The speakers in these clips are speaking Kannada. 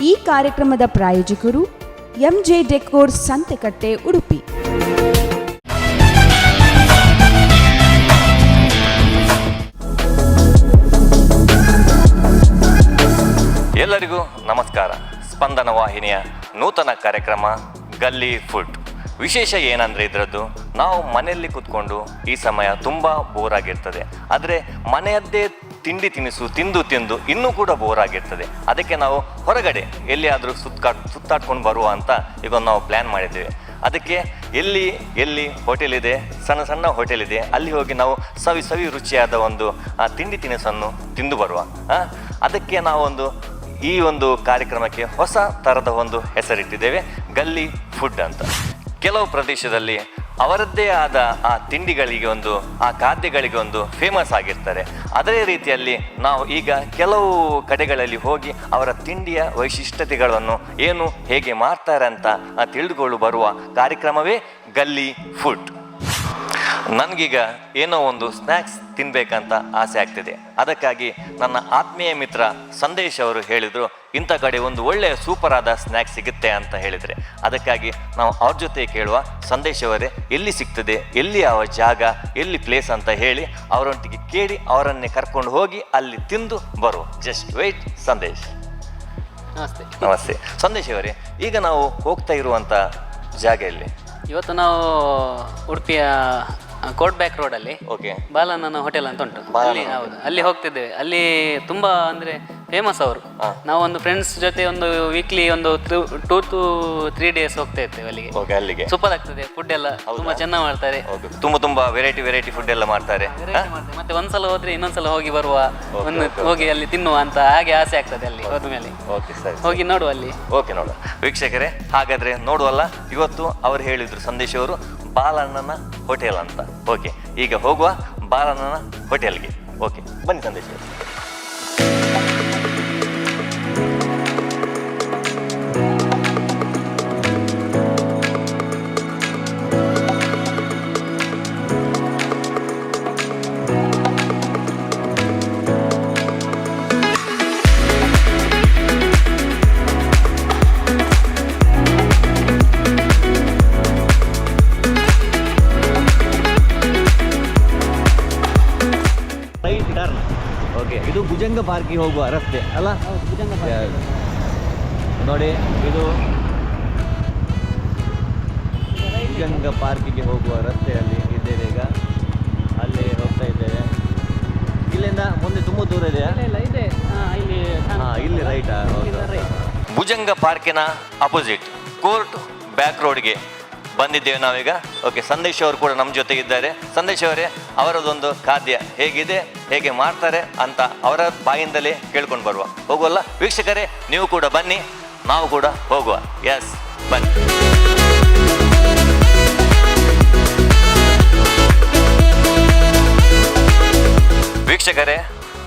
ಈ ಕಾರ್ಯಕ್ರಮದ ಪ್ರಾಯೋಜಕರು ಎಂಜೆ ಡೆಕೋರ್ ಸಂತೆಕಟ್ಟೆ ಉಡುಪಿ. ಎಲ್ಲರಿಗೂ ನಮಸ್ಕಾರ. ಸ್ಪಂದನ ವಾಹಿನಿಯ ನೂತನ ಕಾರ್ಯಕ್ರಮ ಗಲ್ಲಿ ಫುಡ್. ವಿಶೇಷ ಏನಂದರೆ ಇದರದ್ದು, ನಾವು ಮನೆಯಲ್ಲಿ ಕೂತ್ಕೊಂಡು ಈ ಸಮಯ ತುಂಬ ಬೋರ್ ಆಗಿರ್ತದೆ. ಆದರೆ ಮನೆಯದ್ದೇ ತಿಂಡಿ ತಿನಿಸು ತಿಂದು ಇನ್ನೂ ಕೂಡ ಬೋರ್ ಆಗಿರ್ತದೆ. ಅದಕ್ಕೆ ನಾವು ಹೊರಗಡೆ ಎಲ್ಲಿಯಾದರೂ ಸುತ್ತಾಡ್ಕೊಂಡು ಬರುವ ಅಂತ ಈಗ ನಾವು ಪ್ಲ್ಯಾನ್ ಮಾಡಿದ್ದೇವೆ. ಅದಕ್ಕೆ ಎಲ್ಲಿ ಹೋಟೆಲ್ ಇದೆ, ಸಣ್ಣ ಹೋಟೆಲ್ ಇದೆ, ಅಲ್ಲಿ ಹೋಗಿ ನಾವು ಸವಿ ರುಚಿಯಾದ ಒಂದು ತಿಂಡಿ ತಿನಿಸನ್ನು ತಿಂದು ಬರುವ. ಅದಕ್ಕೆ ನಾವೊಂದು ಈ ಒಂದು ಕಾರ್ಯಕ್ರಮಕ್ಕೆ ಹೊಸ ಥರದ ಒಂದು ಹೆಸರಿಟ್ಟಿದ್ದೇವೆ, ಗಲ್ಲಿ ಫುಡ್ ಅಂತ. ಕೆಲವು ಪ್ರದೇಶದಲ್ಲಿ ಅವರದ್ದೇ ಆದ ಆ ತಿಂಡಿಗಳಿಗೆ ಆ ಖಾದ್ಯಗಳಿಗೆ ಫೇಮಸ್ ಆಗಿರ್ತಾರೆ. ಅದೇ ರೀತಿಯಲ್ಲಿ ನಾವು ಈಗ ಕೆಲವು ಕಡೆಗಳಲ್ಲಿ ಹೋಗಿ ಅವರ ತಿಂಡಿಯ ವೈಶಿಷ್ಟ್ಯತೆಗಳನ್ನು ಏನು ಹೇಗೆ ಮಾಡ್ತಾರೆ ಅಂತ ತಿಳಿದುಕೊಂಡು ಬರುವ ಕಾರ್ಯಕ್ರಮವೇ ಗಲ್ಲಿ ಫುಡ್. ನನಗೀಗ ಏನೋ ಒಂದು ಸ್ನ್ಯಾಕ್ಸ್ ತಿನ್ನಬೇಕಂತ ಆಸೆ ಆಗ್ತಿದೆ. ಅದಕ್ಕಾಗಿ ನನ್ನ ಆತ್ಮೀಯ ಮಿತ್ರ ಸಂದೇಶ್ ಅವರು ಹೇಳಿದರು, ಇಂಥ ಕಡೆ ಒಂದು ಒಳ್ಳೆಯ ಸೂಪರ್ ಆದ ಸ್ನ್ಯಾಕ್ಸ್ ಸಿಗುತ್ತೆ ಅಂತ ಹೇಳಿದರೆ. ಅದಕ್ಕಾಗಿ ನಾವು ಅವ್ರ ಜೊತೆ ಕೇಳುವ, ಸಂದೇಶ್ ಅವರೇ ಎಲ್ಲಿ ಸಿಗ್ತದೆ, ಎಲ್ಲಿ ಯಾವ ಜಾಗ, ಎಲ್ಲಿ ಪ್ಲೇಸ್ ಅಂತ ಹೇಳಿ ಅವರೊಟ್ಟಿಗೆ ಕೇಳಿ ಅವರನ್ನೇ ಕರ್ಕೊಂಡು ಹೋಗಿ ಅಲ್ಲಿ ತಿಂದು ಬರುವ. Just wait Sandesh. ನಮಸ್ತೆ ಸಂದೇಶ್ ಅವರೇ, ಈಗ ನಾವು ಹೋಗ್ತಾ ಇರುವಂಥ ಜಾಗ ಎಲ್ಲಿ? ಇವತ್ತು ನಾವು ಉಡುಪಿಯ ಕೋಟ್ ಬ್ಯಾಕ್ ರೋಡಲ್ಲಿ ಬಾಲನನ ಹೋಟೆಲ್ ಅಂತ ಉಂಟು, ಹೌದು, ಅಲ್ಲಿ ಹೋಗ್ತಿದ್ದೇವೆ. ಅಲ್ಲಿ ತುಂಬಾ ಅಂದ್ರೆ ಫೇಮಸ್ ಅವರು. ನಾವು ಒಂದು ಫ್ರೆಂಡ್ಸ್ ಜೊತೆ ಒಂದು ವೀಕ್ಲಿ ಒಂದು 2 to 3 days ಹೋಗ್ತಾ ಇರ್ತೇವೆ ಅಲ್ಲಿಗೆ. ಸೂಪರ್ ಆಗ್ತದೆ, ಫುಡ್ ಎಲ್ಲ ತುಂಬಾ ಚೆನ್ನಾಗಿ ಮಾಡ್ತಾರೆ. ತುಂಬಾ ವೆರೈಟಿ ಫುಡ್ ಎಲ್ಲ ಮಾಡ್ತಾರೆ. ಮತ್ತೆ ಒಂದ್ಸಲ ಹೋದ್ರೆ ಇನ್ನೊಂದ್ಸಲ ಹೋಗಿ ಬರುವ, ಹೋಗಿ ಅಲ್ಲಿ ತಿನ್ನುವ ಅಂತ ಹಾಗೆ ಆಸೆ ಆಗ್ತದೆ. ಅಲ್ಲಿ ಹೋದ್ಮೇಲೆ ಹೋಗಿ ನೋಡುವ ಅಲ್ಲಿ. ಓಕೆ, ನೋಡುವ ವೀಕ್ಷಕರೇ. ಹಾಗಾದ್ರೆ ನೋಡುವಲ್ಲ, ಇವತ್ತು ಅವರು ಹೇಳಿದ್ರು ಸಂದೇಶ್ ಅವರು ಬಾಲಣ್ಣನ ಹೋಟೆಲ್ ಅಂತ. ಓಕೆ, ಈಗ ಹೋಗುವ ಬಾಲಣ್ಣನ ಹೋಟೆಲ್ಗೆ. ಓಕೆ, ಬನ್ನಿ ಸಂದೇಶ್. ಇದು ಭುಜಂಗ ಪಾರ್ಕಿಗೆ ಹೋಗುವ ರಸ್ತೆ ಅಲ್ಲ? ನೋಡಿ, ಇದು ಭುಜಂಗ ಪಾರ್ಕಿಗೆ ಹೋಗುವ ರಸ್ತೆಯಲ್ಲಿ ಇದ್ದೇವೆ ಈಗ. ಅಲ್ಲಿ ಹೋಗ್ತಾ ಇದ್ದೇವೆ. ಇಲ್ಲಿಂದ ಮುಂದೆ ತುಂಬ ದೂರ ಇದೆಯಾ? ಇಲ್ಲಿ ರೈಟಾ? ಭುಜಂಗ ಪಾರ್ಕಿನ ಅಪೋಸಿಟ್ ಕೋರ್ಟ್ ಬ್ಯಾಕ್ ರೋಡ್ಗೆ ಬಂದಿದ್ದೇವೆ ನಾವೀಗ. ಓಕೆ, ಸಂದೇಶ್ ಅವರು ಕೂಡ ನಮ್ಮ ಜೊತೆಗೆ ಇದ್ದಾರೆ. ಸಂದೇಶ್ ಅವರೇ, ಅವರದೊಂದು ಖಾದ್ಯ ಹೇಗಿದೆ, ಹೇಗೆ ಮಾಡ್ತಾರೆ ಅಂತ ಅವರ ಬಾಯಿಂದಲೇ ಕೇಳ್ಕೊಂಡು ಬರುವ. ಹೋಗುವಲ್ಲ ವೀಕ್ಷಕರೇ, ನೀವು ಕೂಡ ಬನ್ನಿ, ನಾವು ಕೂಡ ಹೋಗುವ. ಎಸ್, ಬನ್ನಿ. ವೀಕ್ಷಕರೇ,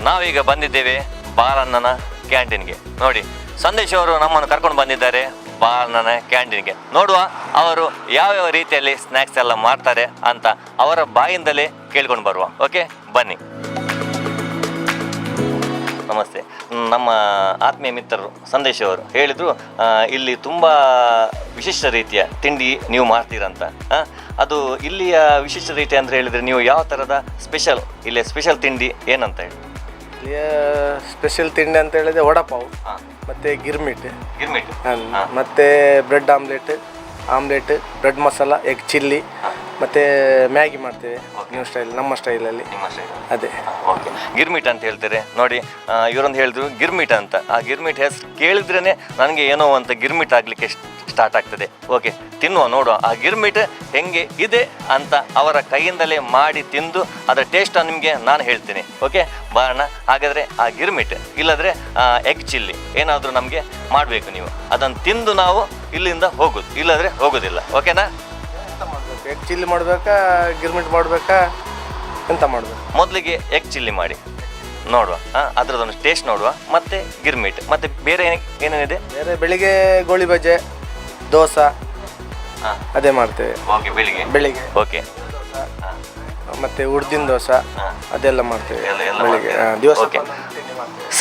ನಾವೀಗ ಬಂದಿದ್ದೇವೆ ಬಾಲಣ್ಣನ ಕ್ಯಾಂಟೀನ್ಗೆ. ನೋಡಿ, ಸಂದೇಶ್ ಅವರು ನಮ್ಮನ್ನು ಕರ್ಕೊಂಡು ಬಂದಿದ್ದಾರೆ ಬಾಲಣ್ಣನ ಕ್ಯಾಂಟೀನ್ಗೆ. ನೋಡುವ ಅವರು ಯಾವ್ಯಾವ ರೀತಿಯಲ್ಲಿ ಸ್ನ್ಯಾಕ್ಸ್ ಎಲ್ಲ ಮಾಡ್ತಾರೆ ಅಂತ ಅವರ ಬಾಯಿಂದಲೇ ಕೇಳ್ಕೊಂಡು ಬರುವ. ಓಕೆ, ಬನ್ನಿ. ನಮಸ್ತೆ. ನಮ್ಮ ಆತ್ಮೀಯ ಮಿತ್ರರು ಸಂದೇಶ್ ಅವರು ಹೇಳಿದರು, ಇಲ್ಲಿ ತುಂಬ ವಿಶಿಷ್ಟ ರೀತಿಯ ತಿಂಡಿ ನೀವು ಮಾಡ್ತೀರಂತ. ಅದು ಇಲ್ಲಿಯ ವಿಶಿಷ್ಟ ರೀತಿ ಅಂತ ಹೇಳಿದರೆ ನೀವು ಯಾವ ಥರದ ಇಲ್ಲಿಯ ಸ್ಪೆಷಲ್ ತಿಂಡಿ ಏನಂತ ಹೇಳಿ? ಇಲ್ಲಿಯ ಸ್ಪೆಷಲ್ ತಿಂಡಿ ಅಂತ ಹೇಳಿದರೆ ವಡಾಪಾವ್, ಮತ್ತು ಗಿರ್ಮಿಟ್, ಮತ್ತು bread omelette, bread masala, egg chilli, ಮತ್ತು ಮ್ಯಾಗಿ ಮಾಡ್ತೇವೆ ನಮ್ಮ ಸ್ಟೈಲಲ್ಲಿ. ಅದೇ ಗಿರ್ಮಿಟ್ ಅಂತ ಹೇಳ್ತಾರೆ ನೋಡಿ. ಇವರೊಂದು ಹೇಳಿದ್ರು ಗಿರ್ಮಿಟ್ ಅಂತ. ಆ ಗಿರ್ಮಿಟ್ ಹೆಸರು ಕೇಳಿದ್ರೇ ನನಗೆ ಏನೋ ಅಂತ ಗಿರ್ಮಿಟ್ ಆಗಲಿಕ್ಕೆ ಸ್ಟಾರ್ಟ್ ಆಗ್ತದೆ. ಓಕೆ, ತಿನ್ನುವ, ನೋಡುವ ಆ ಗಿರ್ಮಿಟ್ ಹೆಂಗೆ ಇದೆ ಅಂತ ಅವರ ಕೈಯಿಂದಲೇ ಮಾಡಿ ತಿಂದು ಅದರ ಟೇಸ್ಟನ್ನು ನಿಮಗೆ ನಾನು ಹೇಳ್ತೀನಿ. ಓಕೆ, ಬಾಣ. ಹಾಗಾದರೆ ಆ ಗಿರ್ಮಿಟ್ ಇಲ್ಲದ್ರೆ ಎಗ್ ಚಿಲ್ಲಿ ಏನಾದರೂ ನಮಗೆ ಮಾಡಬೇಕು. ನೀವು ಅದನ್ನು ತಿಂದು ನಾವು ಇಲ್ಲಿಂದ ಹೋಗೋದು, ಇಲ್ಲದ್ರೆ ಹೋಗೋದಿಲ್ಲ. ಓಕೆನಾ? ಎಂತ ಮಾಡಬೇಕು? ಎಗ್ ಚಿಲ್ಲಿ ಮಾಡಬೇಕಾ, ಗಿರ್ಮಿಟ್ ಮಾಡಬೇಕಾ, ಎಂತ ಮಾಡಬೇಕು? ಮೊದಲಿಗೆ ಎಗ್ ಚಿಲ್ಲಿ ಮಾಡಿ ನೋಡುವ, ಅದರದೊಂದು ಟೇಸ್ಟ್ ನೋಡುವ. ಮತ್ತೆ ಗಿರ್ಮಿಟ್, ಮತ್ತೆ ಬೇರೆ ಏನೇನಿದೆ? ಬೇರೆ ಬೆಳಿಗ್ಗೆ ಗೋಳಿ ಬಜೆ, ದೋಸೆ, ಅದೇ ಮಾಡ್ತೇವೆ. ಓಕೆ, ಬೆಳಿಗ್ಗೆ. ಓಕೆ, ಮತ್ತೆ ಉದ್ದಿನ ದೋಸೆ ಅದೆಲ್ಲ ಮಾಡ್ತೇವೆ ಬೆಳಿಗ್ಗೆ ದಿವಸ.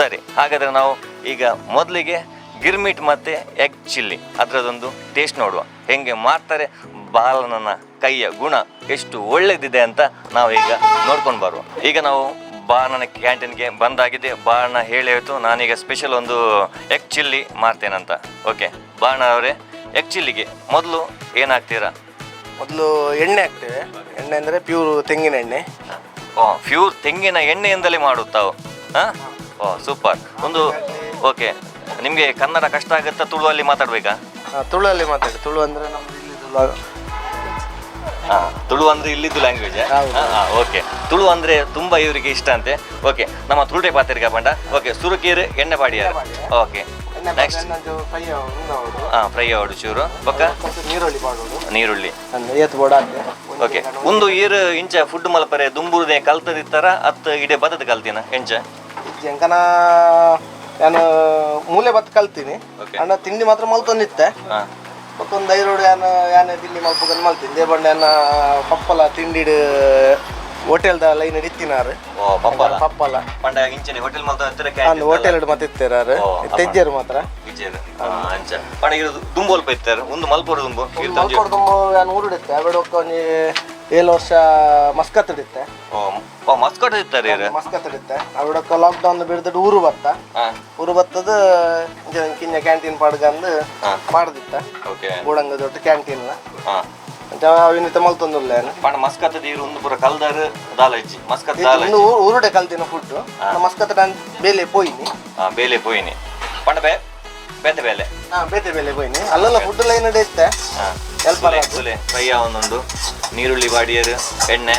ಸರಿ, ಹಾಗಾದರೆ ನಾವು ಈಗ ಮೊದಲಿಗೆ ಗಿರ್ಮಿಟ್ ಮತ್ತು ಎಗ್ ಚಿಲ್ಲಿ ಅದರದೊಂದು ಟೇಸ್ಟ್ ನೋಡುವ ಹೆಂಗೆ ಮಾಡ್ತಾರೆ. ಬಾಲನನ ಕೈಯ ಗುಣ ಎಷ್ಟು ಒಳ್ಳೆದಿದೆ ಅಂತ ನಾವು ಈಗ ನೋಡ್ಕೊಂಡು ಬರುವ. ಈಗ ನಾವು ಬಾಣನ ಕ್ಯಾಂಟೀನ್ಗೆ ಬಂದಾಗಿದೆ. ಬಾಣ ಹೇಳಿತ್ತು ನಾನೀಗ ಸ್ಪೆಷಲ್ ಒಂದು ಎಗ್ ಚಿಲ್ಲಿ ಮಾಡ್ತೇನಂತ. ಓಕೆ ಬಾಣ ಅವರೇ, ಎಗ್ ಚಿಲ್ಲಿಗೆ ಮೊದಲು ಏನಾಗ್ತೀರಾ? ಮೊದಲು ಎಣ್ಣೆ ಹಾಕ್ತೇವೆ. ಎಣ್ಣೆ ಅಂದರೆ ಪ್ಯೂರ್ ತೆಂಗಿನ ಎಣ್ಣೆ. ಪ್ಯೂರ್ ತೆಂಗಿನ ಎಣ್ಣೆಯಿಂದಲೇ ಮಾಡುತ್ತಾವು. ಹಾಂ, ಸೂಪರ್. ಒಂದು ಓಕೆ, ನಿಮಗೆ ಕನ್ನಡ ಕಷ್ಟ ಆಗುತ್ತಾ? ತುಳುವಲ್ಲಿ ಮಾತಾಡ್ಬೇಕಾ? ತುಳುವಲ್ಲಿ ಮಾತಾಡಿ. ತುಳು ಅಂದರೆ ನಮ್ಮದು ಇಲ್ಲಿದ್ದು. ತುಳು ಅಂದ್ರೆ ಇಲ್ಲಿದ್ದು ಲ್ಯಾಂಗ್ವೇಜ್. ಓಕೆ, ತುಳು ಅಂದ್ರೆ ತುಂಬಾ ಇವರಿಗೆ ಇಷ್ಟ ಅಂತೆ. ಓಕೆ, ನಮ್ಮ ತುಳುಟೆ ಪಾತ್ರೆಗೆ ಬಂಡ. ಓಕೆ, ಸುರುಕೀರು ಎಣ್ಣೆ ಪಾಡಿಯಾರ. ಓಕೆ, ನೆಕ್ಸ್ಟ್ ಫ್ರೈ ಆವಡು ಚೂರು ಬೊಕ್ಕ ನೀರುಳ್ಳಿ. ಓಕೆ, ಒಂದು ಈರು ಇಂಚ ಫುಡ್ ಮಲ್ಪರೆ ದುಂಬುರ್ದೆ ಕಲ್ತದಿತ್ತಾರ ಅತ್ ಇಡೆ ಬತ್ತದ ಕಲ್ತಿನ ಎಂಚ ಎಂಕನ ನಾನು ಮೂಲೆ ಬತ್ ಕಲ್ತೀನಿ. ಅಣ್ಣ ತಿಂಡಿ ಮಾತ್ರ ಮಲ್ತೊಂದಿತ್ತೆ. ಮತ್ತೊಂದು ಐರೋಡು ಯಾನೆ ತಿಂಡಿ ಮಲ್ಪೊಂದು ಮಲ್ತೀನಿ. ದೇ ಬಂಡೆ ಅನ್ನ ಪಪ್ಪಲ ತಿಂಡಿ ಹೋಟೆಲ್ದ ಲೈನ್ ಇತ್ತಿನಾರು. ಪಪ್ಪಲ ಪಂಡ ಇಂಚನೆ ಹೋಟೆಲ್ ಹೋಟೆಲ್ ಮತ್ತೆ ಇತ್ತಾರು ತೆಜ್ಜರು ಮಾತ್ರ ಪಂಡ ಇರೋದು ದುಂಬು ಅಲ್ಪ ಇತ್ತಾರೆ. ಒಂದು ಮಲ್ಪೋಡು ದುಂಬು ದುಂಬು ನಾನು ಊರಿಡುತ್ತೆ. ಅವೆಡ ಒಂದು 7 ವರ್ಷ ಮಸ್ಕತ್ ಹಿಡಿತ್ತೆ. ಮಸ್ಕಟ್ ಇತ್ತಾರೆ ಮಸ್ಕತ್ ಹಿಡಿತ್ತೆ. ಅವೆಡಕ್ಕ ಲಾಕ್ಡೌನ್ ಬಿಡ್ದಟ್ಟು ಊರು ಬತ್ತದ ಕಿಂಜ ಕ್ಯಾಂಟೀನ್ ಪಾಡ್ಗಂದು ಮಾಡ್ದಿತ್ತ. ಗೂಡಂಗ ದೊಡ್ಡ ಕ್ಯಾಂಟೀನ್ ಅವಿನಿತ ಮಲ್ತೊಂದುಲ್ಲ ಪಂಡ ಮಸ್ಕತ್ ನೀರು ಒಂದು ಪೂರ ಕಲ್ದಾರ ದಾಲಜ್ಜಿ ಮಸ್ಕತ್ ದಾಲಜ್ಜಿ ಊರುಡೆ ಕಲ್ತಿನ ಫುಡ್. ಮಸ್ಕತ್ ಬೇಲೆ ಪೋಯಿನಿ. ಬೇಲೆ ಪೋಯಿನಿ ಪಂಡ ಬೇತೆ ಬೇಲೆ ಬೇತೆ ಬೇಲೆ ಪೋಯಿನಿ. ಅಲ್ಲೆಲ್ಲ ಫುಡ್ ಲೈನ್ ನಡೆಯುತ್ತೆ. ಫ್ರೈ ಒಂದೊಂದು ನೀರುಳ್ಳಿ ಬಾಡಿಯರು ಎಣ್ಣೆ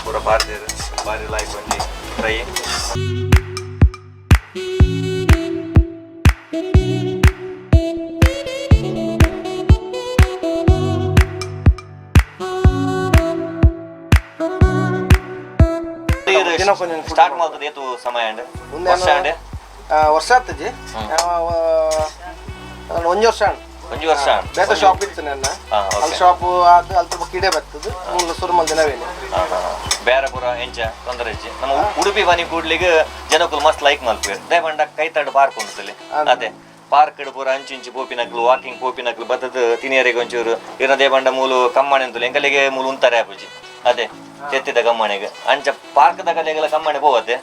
ಪೂರ ಬಾರ್ದಿರು ಬಾರಿ ಲಾಯ್ಕ್ ಬಂದು ಫ್ರೈ. ಸ್ಟಾರ್ಟ್ ಮಾಡ್ತದೆ ಏತು ಸಮಯ ಅಂಡೆ ವರ್ಷ ಆಗ್ತದೆ. ಒಂಜಿ ವರ್ಷ ಬೇರೆ ಶಾಪ್ ಇತ್ತು ನನ್ನ. ಅಲ್ಲಿ ಶಾಪ್ ಅದು ಅಲ್ಲಿ ತುಂಬ ಕಿಡೆ ಬರ್ತದೆ. ಸುರುಮಲ್ ದಿನವೇನೆ ಬೇರೆ ಪೂರ ಎಂಚ ತೊಂದರೆ ಇಜ್ಜಿ ನಮ್ಮ ಉಡುಪಿ ಬನಿ ಕೂಡ್ಲಿಗೆ ಜನಕ್ಕೂ ಮಸ್ತ್ ಲೈಕ್ ಮಲ್ಪೇರು. ದೇವಂಡ ಕೈ ತಡ್ಡು ಪಾರ್ಕ್ ಉಂಟಲ್ಲಿ. ಅದೇ ಪಾರ್ಕ್ ಪೂರ ಅಂಚು ಇಂಚು ಪೋಪಿನಕ್ಲು ವಾಕಿಂಗ್ ಪೋಪಿನಕ್ಲು ಬತ್ತದ ತಿನಿಯರಿಗೆ ಒಂಚೂರು ಇರೋ ದೇವಂಡ ಮೂಲು ಕಮ್ಮಣೆ ಅಂತೂ ಎಂಕಲಿಗೆ ಮೂಲು ಉಂತಾರೆ ಆಪುಜಿ. ಅದೇ ಎತ್ತಿದ ಕಮ್ಮಣಿಗೆ ಅಂಚ ಪಾರ್ಕ್ದ ಕಲೆಗೆಲ್ಲ ಕಮ್ಮಣೆ ಹೋಗುತ್ತೆ.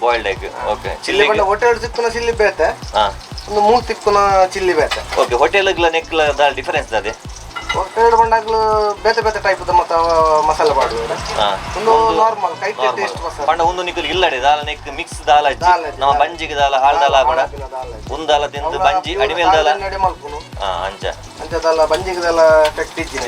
Boiled egg. Okay, chilli hotel ತಿಕ್ಕುನ ಚಿಲ್ಲಿ ಬೇತೆ. ಒಂದು 3 ತಿಕ್ಕುನ ಚಿಲ್ಲಿ ಬೇತೆ. ಓಕೆ, ಹೋಟೆಲ್ಗಳ ನೆಕ್ಲ ದ ಡಿಫರೆನ್ಸ್ ಅದೇ. ಹೋಟೆಲ್ ಬಂಡಾಗ್ಲು ಬೇತೆ ಬೇತೆ ಟೈಪ್ ಮತ್ತ ಮಸಾಲೆ ಬಾಡುವುದು. ಒಂದು ನಾರ್ಮಲ್ ಕೈ ಟೇಸ್ಟ್ ಮಸಾಲೆ ಪಂಡ ಒಂದು ನಿಕ್ಕಲು ಇಲ್ಲಡೆ ದಾಲ ನೆಕ್ ಮಿಕ್ಸ್ ದಾಲ ನಮ್ಮ ಬಂಜಿಗೆ ದಾಲ ಹಾಲ್ ದಾಲ ಬಡ ಒಂದು ದಾಲ ತಿಂದು ಬಂಜಿ ಅಡಿಮೇಲ್ ದಾಲ ನಡೆ ಮಲ್ಪುನು. ಅಂಚ ದಾಲ ಬಂಜಿಗೆ ದಾಲ ಎಫೆಕ್ಟ್ ಇಜ್ಜಿನ.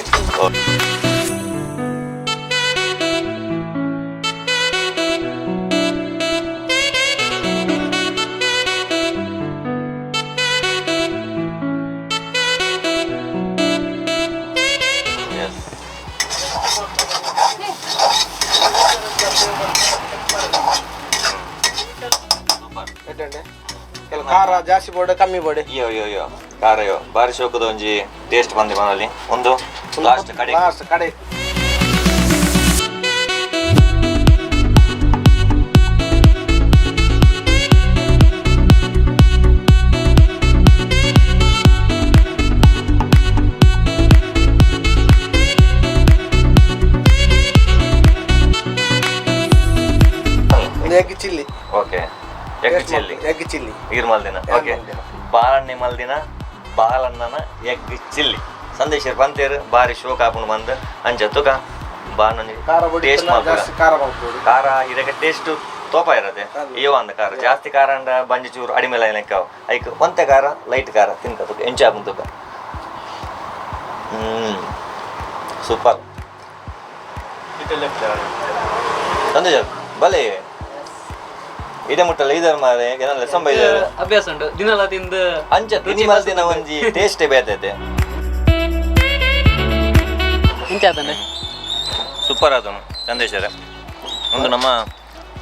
ಖಾರ ಜಾಸ್ತಿ ಬೋರ್ಡ್ ಕಮ್ಮಿ ಬೋರ್ಡ್ ಅಯ್ಯೋ ಖಾರ ಬಾರಿ ಶೋಕದ ಒಂಜಿ ಟೇಸ್ಟ್ ಬಂದಿ ಮನಲ್ಲಿ ಒಂದು ಲಾಸ್ಟ್ ಕಡೆ egg chilli. Okay, egg chilli ಈರ್ ಮಲ್ದಿನ. ಓಕೆ, ಬಾಳಣ್ಣೆ ಮಲ್ದಿನ ಬಾಲಣ್ಣನ ಎಗ್ ಚಿಲ್ಲಿ ಸಂದೇಶ ಬಂತೇರು ಬಾರಿ ಶೋಕ್ ಹಾಕೊಂಡು ಬಂದು ಅಂಚ ತುಕ ಬಾಣ ಟೇಸ್ಟ್ ಮಾಡ್ಬೋದು. ಖಾರ ಇದಕ್ಕೆ ಟೇಸ್ಟ್ ತೋಪ ಇರತ್ತೆ. ಇವ ಅಂದ ಖಾರ ಜಾಸ್ತಿ ಖಾರ ಅಂಡ ಬಂಜಿ ಚೂರು ಅಡಿಮೇಲೆ ಏನಕ್ಕೆ ಐಕ್ ಒಂತೆ ಖಾರ ಲೈಟ್ ಖಾರ ತಿನ್ಕ ತುಕ ಎಂಚ ಹಾಕೊಂಡು ತುಕ. ಸೂಪರ್ ಸಂದೇಶ ಬಲೆ ಇದೇ ಮುಟ್ಟಲ್ಲ ಇದರ ಮಾರೆ ಏನಲ್ಲ ಸಂಬ ಇದ್ದಾರೆ ಅಭ್ಯಾಸ ಉಂಟು ದಿನಲ್ಲ ತಿಂದು ಅಂಚ ತಿನಿಮಲ್ ದಿನ ಒಂಜಿ ಟೇಸ್ಟೇ ಬೇತೈತೆ. ಇಂಚಾತನೆ ಸೂಪರ್ ಆದನು ಸಂದೇಶರೇ. ಒಂದು ನಮ್ಮ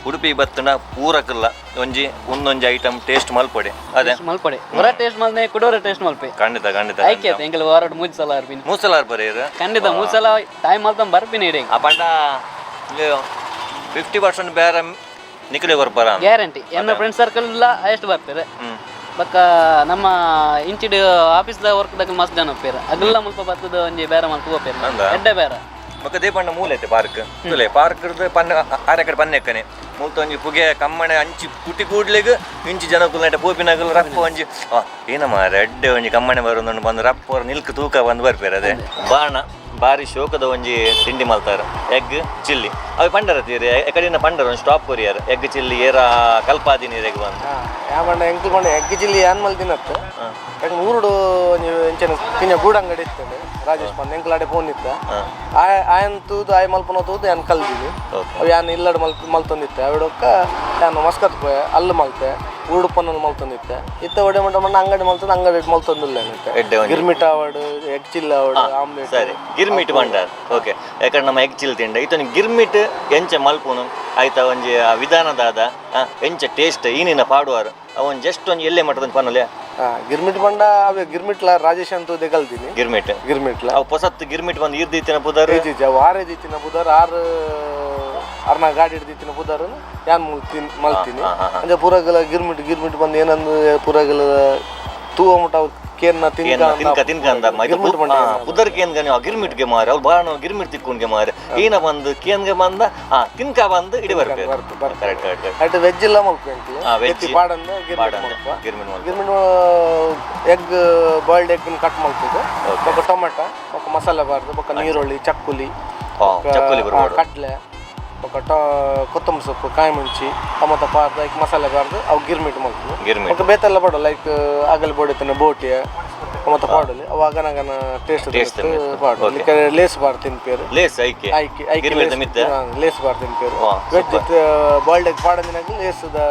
ಉಡುಪಿ ಬತ್ತನ ಪೂರಕಲ್ಲ ಒಂಜಿ ಒಂದೊಂಜಿ ಐಟಮ್ ಟೇಸ್ಟ್ ಮಲ್ಪೊಡೆ ಅದೇ ಮಲ್ಪಡೆ ಹೊರ ಟೇಸ್ಟ್ ಮಲ್ನೆ ಕುಡೋರ ಟೇಸ್ಟ್ ಮಲ್ಪೆ ಖಂಡಿತ ಖಂಡಿತ ಆಯ್ಕೆ ಎಂಕಲ್ ವಾರಡ್ ಮೂಜ್ ಸಲ ಅರ್ಪಿನಿ ಮೂಸಲಾರ್ ಬರೀರು ಖಂಡಿತ ಮೂಜ್ ಸಲ ಟೈಮ್ ಮಲ್ತಂ ಬರ್ಪಿನಿ ಇಡೆ ಆ ಪಂಡ 50% ಬೇರೆ ನಿಖಿಲೆ ಬರ್ಬಾರ ಗ್ಯಾರಂಟಿ ಎನ್ನ ಫ್ರೆಂಡ್ ಸರ್ಕಲ್ ಎಲ್ಲ ಹೈಯೆಸ್ಟ್ ಬರ್ತಾರೆ ಬಕ್ಕ ನಮ್ಮ ಇಂಚಿಡ್ ಆಫೀಸ್ದ ವರ್ಕ್ದಾಗ ಮಸ್ತ್ ಜನ ಹೋಗ್ತಾರೆ ಅದೆಲ್ಲ ಮುಲ್ಪ ಬರ್ತದ ಒಂಜಿ ಬೇರೆ ಮಲ್ಪ ಹೋಗ್ತಾರೆ ಎಡ್ಡೆ ಬೇರೆ ಬೊಕ್ಕ ದೇಪಣ್ಣ ಮೂಲೆ ಐತೆ ಪಾರ್ಕ್ ತುಲೆ ಪಾರ್ಕ್ ಪನ್ನ ಆರೆ ಕಡೆ ಪನ್ನೆಕ್ಕನೆ ಮೂತ ಒಂಜಿ ಪುಗೆ ಕಮ್ಮಣೆ ಅಂಚಿ ಕುಟಿ ಕೂಡ್ಲಿಗ್ ಇಂಚಿ ಜನ ಕುಲ್ನಟ ಪೋಪಿನಾಗಲ್ ರಪ್ಪ ಒಂಜಿ ಏನಮ್ಮ ರೆಡ್ಡೆ ಒಂಜಿ ಕಮ್ಮಣೆ ಬರೋದು ಬಂದು ರಪ್ಪ ನಿಲ್ಕ್ ತೂಕ ಬಂದು ಬರ್ಪೇರ ಅದೇ ಬಾಣ ಬಾರಿ ಶೋಕದ ಒಂಜಿ ತಿಂಡಿ ಮಲ್ತಾರ ಎಗ್ ಚಿಲ್ಲಿ ಅವು ಪಂಡರ ತೀರಿ ಎಕಡಿನ ಪಂಡರ ಒಂದು ಸ್ಟಾಪ್ ಕೊರಿಯಾರ ಎಗ್ ಚಿಲ್ಲಿ ಏರ ಕಲ್ಪಾದಿ ನೀರಿಗೆ ಬಂದು ಯಾವಂಡ ಎಂಕ್ಲು ಬಂಡ ಎಗ್ ಚಿಲ್ಲಿ ಏನ್ ಮಲ್ತಿನತ್ತ ಯಾಕೆ ಮೂರುಡು ನೀವು ಎಂಚನ ಕಿಂಜ ಗೂಡ ಅಂಗಡಿ ಇರ್ತದೆ ರಾಜೇಶ್ ಬಂದು ಎಂಕ್ಲಾಡೆ ಫೋನ್ ಇತ್ತ ಆಯನ್ ತೂದು ಆಯ್ ಮಲ್ಪನ ತೂದು ಯಾನ್ ಕಲ್ದಿನಿ ಅವು ಯಾನ್ ಇಲ್ಲಡ್ ಮಲ್ತೊಂದಿತ್ತೆ ಅವಿಡೊಕ್ಕ ಯಾನು ಮಸ್ಕತ್ ಪೋಯ ಅಲ್ಲಿ ಮಲ್ತೆ ಉಡುಪನ್ನು ಮಲ್ತೊಂದಿತ್ತೆ ಇತ್ತ ಒಡೆ ಮಟ್ಟ ಮಣ್ಣ ಅಂಗಡಿ ಮಲ್ತದ ಅಂಗಡಿ ಮಲ್ತೊಂದಿಲ್ಲ ಗಿರ್ಮಿಟ್ ಆವಡ್ ಎಗ್ ಚಿಲ್ಲಿ ಆವಡ್ ಆಮ್ಲೆಟ್ ಸರಿ ಗಿರ್ಮಿಟ್ ಬಂಡಾರ ಓಕೆ ಯಾಕಂದ್ರೆ ನಮ್ಮ ಎಗ್ ಚಿಲ್ಲಿ ತಿಂಡ ಇತ್ತು ಗಿರ್ಮಿಟ್ ಎಂಚ ಮಲ್ಪುನು ಆಯ್ತಾ ಒಂಜಿ ವಿಧಾನದಾದ ಎಂಚ ಟೇಸ್ಟ್ ಈನಿನ ಪಾಡುವಾರು ಅವನ್ ಜಸ್ಟ್ ಒಂದು ಎಲ್ಲೇ ಮಟ್ಟದ ಪನ್ನಲೆ ಗಿರ್ಮಿಟ್ ಬಂಡ ಅವೇ ಗಿರ್ಮಿಟ್ಲ ರಾಜೇಶ್ ಅಂತ ಕಲ್ತೀನಿ ಗಿರ್ಮಿಟ್ಲ ಅವು ಹೊಸತ್ ಗಿರ್ಮಿಟ್ ಬಂದು ಇರ್ದಿತ್ತಿನ ಬುಧರ್ ವಾರ ಇದ್ದಿತ್ತಿನ ಬುಧರ್ ಆರ್ನ ಗಾಡಿ ಹಿಡ್ದಿತ್ತಿನ ಬುಧರ್ ಯಾನ್ ಮಲ್ತೀನಿ ಅಂದ್ರೆ ಪೂರಗಲ ಗಿರ್ಮಿಟ್ ಬಂದು ಏನಂದ್ರೆ ಪೂರಗಲ ತೂವ ಮುಟ್ಟ ಕೇನ್ನ ತಿನ್ಕಂದ ಬುಧರ್ ಕೇನ್ಗೆ ನೀವು ಗಿರ್ಮಿಟ್ಗೆ ಮಾರಿ ಅವ್ರು ಬಾಣ ಗಿರ್ಮಿಟ್ ತಿಕ್ಕೊಂಡ್ಗೆ ಮಾರಿ ಏನ ಬಂದು ಕೇನ್ಗೆ ಬಂದ ತಿನ್ಕ ಬಂದು ಇಡಿ ಬರ್ಬೇಕು ವೆಜ್ ಎಲ್ಲ ಮಲ್ಪು ಪಾಡಂದ girmit egg boiled egg cut ಮಲ್ತದೆ ಬೊಕ್ಕ ಟೊಮೆಟೊ ಬೊಕ್ಕ ಮಸಾಲೆ ಬಾರ್ದು ಬೊಕ್ಕ ನೀರುಳ್ಳಿ ಚಕ್ಕುಲಿ ಕಡ್ಲೆ ಬೊಕ್ಕ ಕೊತ್ತಂಬರಿ ಸೊಪ್ಪು ಕಾಯಿ ಮುಂಚಿ ಟೊಮೆಟೊ ಪಾರ್ದು ಲೈಕ್ ಮಸಾಲೆ ಬಾರ್ದು ಅವು ಗಿರ್ಮಿಟ್ ಮಲ್ತು ಬೊಕ್ಕ ಬೇತೆಲ್ಲ ಪಾಡು ಲೈಕ್ ಆಗಲಿ ಬೋಡಿತನ ಬೋಟಿಯ ಟೊಮೆಟೊ ಪಾಡಲಿ ಅವು ಅಗನಗನ ಟೇಸ್ಟ್ ಪಾಡು ಲೇಸ್ ಬಾರ್ ತಿನ್ಪೇರು ಲೇಸ್ ಲೇಸ್ ಬಾರ್ ತಿನ್ಪೇರು ವೆಜ್ ಬಾಯ್ಲ್ಡ್ ಎಗ್ ಪಾಡಂದಿನಾಗ ಲೇಸ್ದ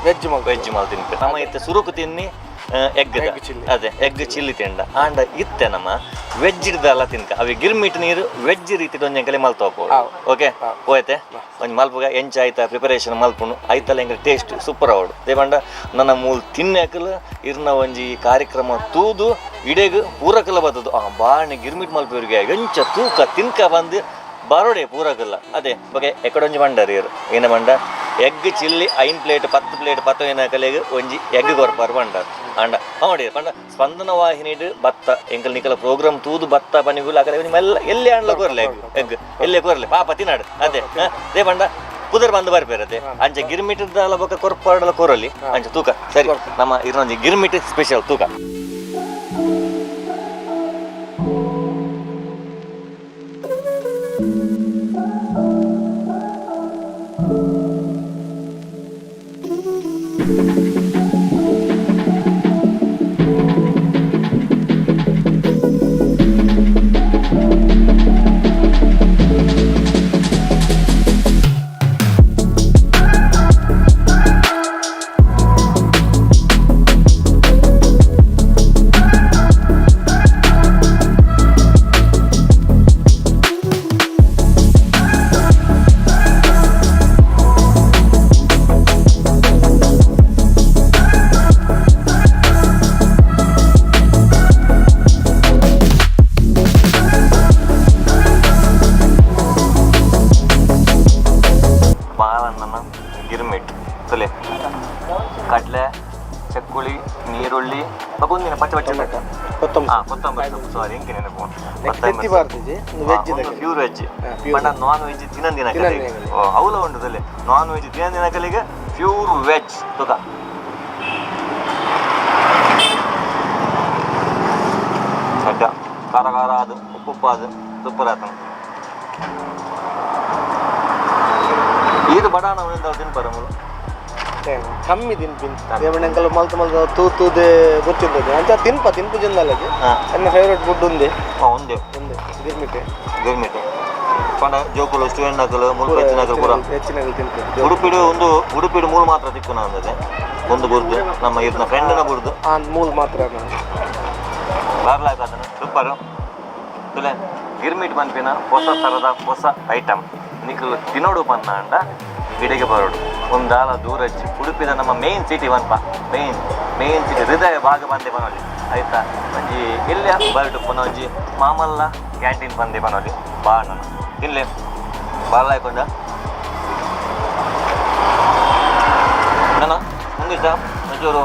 ವೆಜ್ ಮಲ್ ತಿನ್ಪೇರು ನಮ್ಮ ಇತ್ತೆ ಸುರುಕು ತಿನ್ನಿ ಎಗ್ ಅದೇ ಎಗ್ ಚಿಲ್ಲಿ ತಿಂಡ ಆಂಡ ಇತ್ತೆ ನಮ್ಮ ವೆಜ್ ಇಡ್ದಲ್ಲ ತಿನ್ಕ ಅవి ಗಿರ್ಮಿಟ್ ನೀರು ವೆಜ್ ರೀತಿ ಒಂಜಂಕಲೆ ಮಲ್ತೋಪು ಓಕೆ ಹೋಯ್ತೆ ಒಂಜಿ ಮಲ್ಪಗ ಎಂಚ ಆಯ್ತಾ ಪ್ರಿಪರೇಷನ್ ಮಲ್ಪುನು ಐತಲ್ಲ ಹೆಂಗೆ ಟೇಸ್ಟ್ ಸೂಪರ್ ಅವಡು ದೇವಂಡ ನನ್ನ ಮೂಲ್ ತಿನ್ನಕಲ್ ಇರ್ನ ಒಂಜಿ ಕಾರ್ಯಕ್ರಮ ತೂದು ಇಡೆಗ್ ಪೂರಕಲ ಬರ್ತದು ಬಾಣಿ ಗಿರ್ಮಿಟ್ ಮಲ್ಪವ್ರಿಗೆ ಎಂಚ ತೂಕ ತಿನ್ಕ ಬಂದು ಬರೋಡೆ ಪೂರಕಲ್ಲ ಅದೇ ಬಗ್ಗೆ ಎಕಡೊಂಜಿ ಬಂಡಾರಿ ಇರು ಏನ ಬಂಡ ಎಗ್ ಚಿಲ್ಲಿ 5 ಪ್ಲೇಟ್ 10 ಪ್ಲೇಟ್ 10 ಏನ ಕಲೆಗೆ ಒಂಜಿ ಎಗ್ ಕೊರ್ಪಾರು ಬಂಡಾರ ಅಂಡ ನೋಡಿ ಪಂಡ ಸ್ಪಂದನ ವಾಹಿನಿಡ್ ಬತ್ತ ಎಂಕಲ್ ನಿಕಲ ಪ್ರೋಗ್ರಾಮ್ ತೂದು ಬತ್ತ ಪನಿಗುಲ ಆ ಕಡೆ ಮೆಲ್ಲ ಎಲ್ಲಿ ಆಂಡ್ಲ ಕೊರ್ಲೆ ಎಗ್ ಎಲ್ಲೇ ಕೊರ್ಲೆ ಪಾಪ ತಿನ್ನಾಡು ಅದೇ ದೇ ಪಂಡ ಪುದರ್ ಬಂದು ಬರ್ಬೇರದೆ ಅಂಚೆ ಗಿರ್ಮಿಟ್ ಬೊಕ್ಕ ಕೊರ್ಪಾಡಲ ಕೊರಲಿ ಅಂಚೆ ತೂಕ ಸರಿ ನಮ್ಮ ಇನ್ನೊಂದು ಗಿರ್ಮಿಟ್ ಸ್ಪೆಷಲ್ ತೂಕ ಕಡ್ಲೆ ಚಕ್ಕುಳಿ ನೀರುಳ್ಳಿ ಒಂದಿನ ಪಚ್ಚ ಪಚ್ಚ ಕೊತ್ತಂಬರಿ ಸಾರಿ ಹೆಂಗೆ ನೆನಪು pure veg but non veg ತಿನ್ನಂದಿನ ಕಲಿಗೆ ಅವಲ ಉಂಟದಲ್ಲಿ ನಾನ್ ವೆಜ್ ತಿನ್ನಂದಿನ ಕಲಿಗೆ ಪ್ಯೂರ್ ವೆಜ್ ತುಕ ಅಡ್ಡ ಖಾರ ಖಾರ ಅದು ಉಪ್ಪು ಅದು ಸೂಪರ್ ಆತ ಇದು ಬಡಾನ ತಿನ್ಬಾರ ಕಮ್ಮಿ ತಿನ್ಪಿನ್ ದೇವಣ್ಣಂಕಲ್ ಮಲ್ತು ಮಲ್ತು ತೂ ತೂದೆ ಗೊತ್ತಿದ್ದದು ಅಂತ ತಿನ್ಪು ಜಿಂದಲ್ಲದು ನನ್ನ ಫೇವ್ರೆಟ್ ಫುಡ್ ಒಂದೇ ಗಿರ್ಮಿಟ್ ಪಂಡ ಜೋಕುಲು ಸ್ಟೂಡೆಂಟ್ ಮುಲ್ಪ ಹೆಚ್ಚಿನಾಗಲು ಪೂರ ಉಡುಪಿಡು ಉಡುಪಿಡು ಮೂಲ ಮಾತ್ರ ತಿಕ್ಕುನ ಅಂದದೆ ಒಂದು ಬುರ್ದು ನಮ್ಮ ಇರ್ನ ಫ್ರೆಂಡ್ನ ಬುರ್ದು ಮೂಲ ಮಾತ್ರ ಬರ್ಲಾಯ್ತು ಸೂಪರು ತುಲೆ ಗಿರ್ಮಿಟ್ ಪನ್ಪಿನ ಹೊಸ ಥರದ ಹೊಸ ಐಟಮ್ ನಿಖಲು ತಿನ್ನೋಡು ಪನ್ನ ಅಂಡ ಇಡೆಗೆ ಬರೋಡು ಒಂದಾಲ ದೂರ ಹಚ್ಚಿ ಉಡುಪಿದ ನಮ್ಮ ಮೇನ್ ಸಿಟಿ ಒನ್ಪ ಮೇನ್ ಸಿಟಿ ಹೃದಯ ಭಾಗ ಬಂದೆ ಬನೋಲಿ ಆಯ್ತಾ ಒಂಜಿ ಎಲ್ಲೇ ಬರ್ಡು ಪುನಃ ಒಂಜಿ ಮಾಮಲ್ಲ ಕ್ಯಾಂಟೀನ್ ಬಂದೆ ಬನೋಲಿ ಬಾ ನಾನು ಇಲ್ಲೇ ಬಾಳ ಹಾಕೊಂಡ ನಾನು ಮುಂದಿಷ್ಟ ಒಂಚೂರು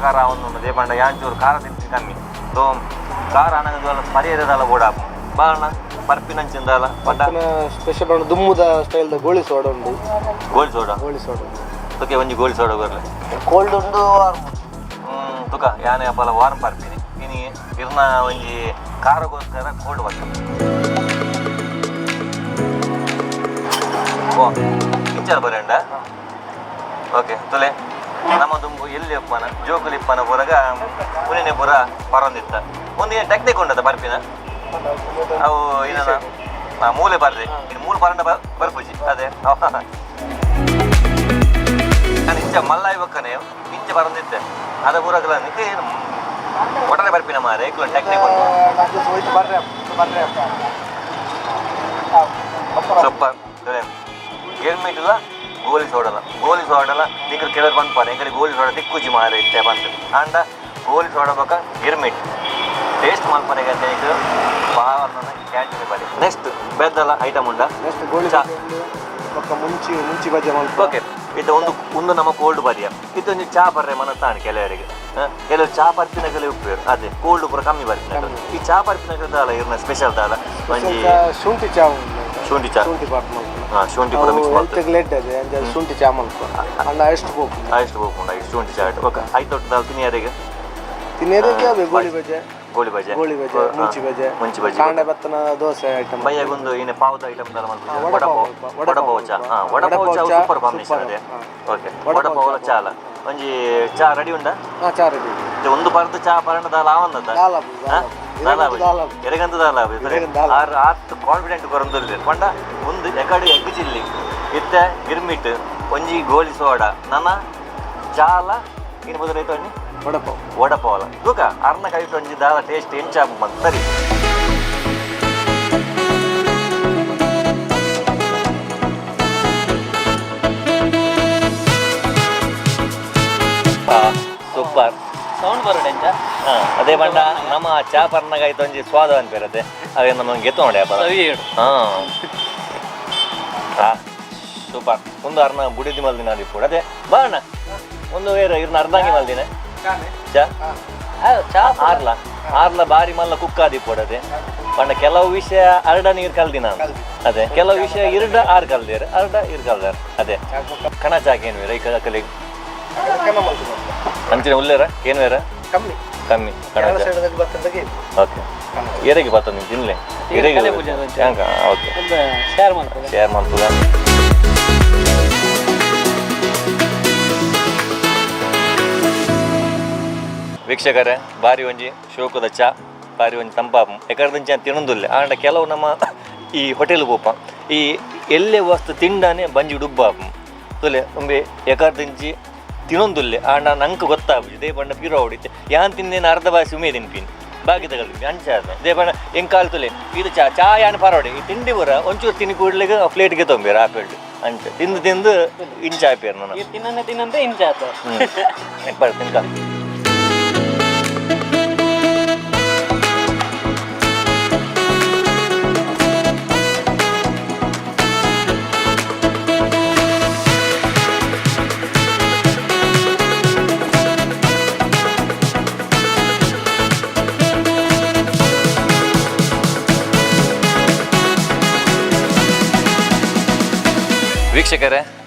ಖಾರ ಒಂದು ದೇಪಂಡ ಯಾಂಚೂರು ಖಾರ ತಿಂತೀನಿ ಕಮ್ಮಿ ಸೊ ಖಾರ ಅನ್ನೋದು ಪರಿಯದಲ್ಲ ಕೂಡ ಬಾಣ ಬರ್ಪಿನಂಚಿಂದಲ್ಲ ಪಟ್ಟ ಸ್ಪೆಷಲ್ ಒಂದು ದುಮ್ಮುದ ಸ್ಟೈಲ್ದ ಗೋಳಿ ಸೋಡ ಉಂಟು ಗೋಳಿ ಸೋಡ ತುಕೆ ಒಂಜಿ ಗೋಳಿ ಸೋಡ ಬರಲಿ ಕೋಲ್ಡ್ ಉಂಟು ತುಕ ಯಾನೆ ಅಪ್ಪಲ ವಾರಂ ಬರ್ತೀನಿ ಇನಿ ಇರ್ನ ಒಂಜಿ ಖಾರಗೋಸ್ಕರ ಕೋಲ್ಡ್ ಬರ್ತದೆ ಓ ಇಂಚಾರ ಬರಂಡ ಓಕೆ ತುಲೆ ನಮ್ಮ ದುಂಬು ಎಲ್ಲಿ ಅಪ್ಪನ ಜೋಕುಲಿ ಇಪ್ಪನ ಪೂರಾಗ ಪುಣಿನೆ ಪೂರ ಪರೊಂದಿತ್ತ ಒಂದು ಟೆಕ್ನಿಕ್ ಉಂಟದ ಬರ್ಪಿನ ಅವು ಏನ ಮೂಲೆ ಬರ್ದೆ ಇನ್ನು ಮೂಲೆ ಬರಂಡ ಬರ್ಪುಜಿ ಅದೇ ನಾನು ಇಂಚ ಮಲ್ಲ ಇವಕ್ಕನೆ ಇಂಚ ಬರಂದಿದ್ದೆ ಅದ ಪೂರಗಲ ನಿಕ್ಕೆ ಒಟ್ಟರೆ ಬರ್ಪಿನ ಮಾರೆ ಟೆಕ್ನಿಕ್ ಸೂಪರ್ ಗಿರ್ಮಿಟ್ಟಿಲ್ಲ ಗೋಲಿ ಸೋಡಲ್ಲ ನಿಕ್ಕ ಕೆಲವರು ಬಂದ್ಪಾರೆ ಎಂಕಡೆ ಗೋಲಿ ಸೋಡ ತಿಕ್ಕುಜಿ ಮಾರೆ ಇತ್ತೆ ಬಂತು ಅಂಡ ಗೋಲಿ ಸೋಡ ಬೇಕಾ ಗಿರ್ಮಿಟ್ ಟೇಸ್ಟ್ ಮಲ್ಪನೆಗೆ ಅಂತ ಈಗ ಭಾಳ ಕ್ಯಾಂಟೀನ್ ಬರಿ ನೆಕ್ಸ್ಟ್ ಬೆದ್ದಲ್ಲ ಐಟಮ್ ಉಂಡ ನೆಕ್ಸ್ಟ್ ಗೋಳಿ ಮುಂಚಿ ಬಜ್ಜೆ ಓಕೆ ಇದು ಒಂದು ನಮ್ಮ ಕೋಲ್ಡ್ ಬರಿಯ ಇದೊಂದು ಚಾ ಬರ್ರೆ ಮನ ತಾಣಿ ಕೆಲವರಿಗೆ ಕೆಲವರು ಚಾ ಬರ್ಪಿನ ಕೆಲವು ಉಪ್ಪೇರು ಅದೇ ಕೋಲ್ಡ್ ಪೂರ ಕಮ್ಮಿ ಬರ್ಪಿನ ಈ ಚಾ ಬರ್ಪಿನ ದಾಲ ಇರ್ನ ಸ್ಪೆಷಲ್ ದಾಲ ಒಂಜಿ ಶುಂಠಿ ಚಾ ಶುಂಠಿ ಶುಂಠಿ ಪೂರ ಮಿಕ್ಸ್ ಮಾಡ್ತಾರೆ ಶುಂಠಿ ಚಾ ಮಲ್ಪ ಅಣ್ಣ ಎಷ್ಟು ಬೋಪುಂಡ ಇಷ್ಟು ಶುಂಠಿ ಚಾ ಓಕೆ ಐದು ದೊಡ್ಡ ದಾಲ್ ತಿನ್ನಿಯಾರಿಗೆ ಗೋಳಿ ಬಜೆ ಮುಂಚಿ ಬಜೆ ಕಾಂಡೆ ಬತ್ತನ ದೋಸೆ ಐಟಮ್ ಬಯ್ಯಾಗೊಂದು ಏನೇ ಪಾವದ ಐಟಮ್ ವಡಪಾವ್ ಚಾ ವಡಪಾವ್ ಚಾ ಸೂಪರ್ ಕಾಂಬಿನೇಷನ್ ಅದೇ ಓಕೆ ವಡಪಾವ್ ಚಾ ಅಲ್ಲ ಒಂಜಿ ಚಾ ರೆಡಿ ಉಂಡ ಚಾ ರೆಡಿ ಒಂದು ಪರ್ದ ಚಾ ಪರಂಡ ದಾಲ ಆವಂದದ ಎರಗಂತ ದಾಲ ಆತ್ ಕಾನ್ಫಿಡೆಂಟ್ ಬರಂದಿಲ್ಲ ಪಂಡ ಒಂದು ಎಕಡೆ ಎಗ್ ಚಿಲ್ಲಿ ಇತ್ತ ಗಿರ್ಮಿಟ್ ಒಂಜಿ ಗೋಲಿ ಸೋಡ ನನ್ನ ಚಾಲ ಏನು ಬದಲು ರೈತ ಅನ್ನಿ ವಡಪಾವಲ ತೂಕ ಅರ್ನ ಕೈಟ್ ಒಂಜಿ ದಾಲ ಟೇಸ್ಟ್ ಎಂಚಾಪು ಬಂತು ಸರಿ ಸೂಪರ್ ಸೌಂಡ್ ಬರೋಡೆಂಚ ಅದೇ ಬಂಡ ನಮ್ಮ ಚಾ ಪರ್ನಾಗಾಯ್ತು ಒಂಜಿ ಸ್ವಾದ ಅನ್ಪೇರತ್ತೆ ಅವೇ ನಮಗೆ ಗೆತ್ತು ನೋಡಿ ಸೂಪರ್ ಒಂದು ಅರ್ನ ಬುಡಿದಿ ಮಲ್ದಿನ ಅದು ಕೂಡ ಅದೇ ಬಾ ಅಣ್ಣ ಒಂದು ಇರ್ನ ಅರ್ಧಂಗಿ ಮಲ್ದಿನ ಚಾ ಆರ್ಲ ಬಾರಿ ಮಲ್ಲ ಕುಕ್ಕಾದಿ ಪೋಡದೆ ಪಂಡ ಕೆಲವು ವಿಷಯ ಅರ್ಡ ನೀರು ಕಲ್ದಿ ನಾನು ಅದೇ ಕೆಲವು ವಿಷಯ ಇರ್ಡ ಆರು ಕಲ್ದಿರ ಅರ್ಡ ಇರ್ ಕಲ್ದಾರ ಅದೇ ಕಣ ಚಾಕೇನು ರೈ ಕಲಿ ಅಂಚಿನ ಉಲ್ಲೇರ ಏನು ಬೇರ ಕಮ್ಮಿ ಓಕೆ ಎರೆಗೆ ಬರ್ತದೆ ನೀವು ತಿನ್ಲೆ ಎರೆಗೆ ಓಕೆ ಶೇರ್ ಮಾಡ್ತದ ವೀಕ್ಷಕರೇ ಬಾರಿ ಒಂಜಿ ಶೋಕದ ಚಾ ಬಾರಿ ಒಂಜಿ ತಂಪಾಪ ಎಕರ್ದಂಚ ತಿನ್ನೊಂದಿಲ್ಲ ಆಂಡ ಕೆಲವು ನಮ್ಮ ಈ ಹೋಟೆಲ್ ಪೋಪ ಈ ಎಲ್ಲೇ ವಸ್ತು ತಿಂಡಾನೆ ಬಂಜಿ ಡುಬ್ಬಾಪ ತುಲೆ ಒಂಬೆ ಎಕರ್ದಂಚಿ ತಿನ್ನೊಂದಿಲ್ಲ ಆಂಡ ನಂಗೆ ಗೊತ್ತಾಗ್ಬಿಟ್ಟು ಇದೇ ಬಣ್ಣ ಪೀರೋ ಹೊಡಿತೆ ಯಾನ್ ತಿಂದೇನು ಅರ್ಧ ಬಾಸಿ ಉಮೇ ತಿನ್ಪಿನ್ ಬಾಕಿ ತಗೊಳ್ತೀನಿ ಅಂಚ ಇದೇ ಬಣ್ಣ ಹೆಂಗೆ ಕಾಲು ತುಲೆ ಇದು ಚಾ ಯಾನ್ ಪರೋಡಿ ಈ ತಿಂಡಿ ಬರ ಒಂಚೂರು ತಿನ್ನಿ ಕೂಡ್ಲಿಕ್ಕೆ ಪ್ಲೇಟ್ಗೆ ತೊಂಬೇರ ಆಪೇಳ್ದು ಅಂಚ ತಿಂದು ಇಂಚ ಆಪೇರು ನಾನು ತಿನ್ನಂತೆ ಇಂಚ ಬರ್ತೀನಿ ಕಾ ವೀಕ್ಷಕರೇ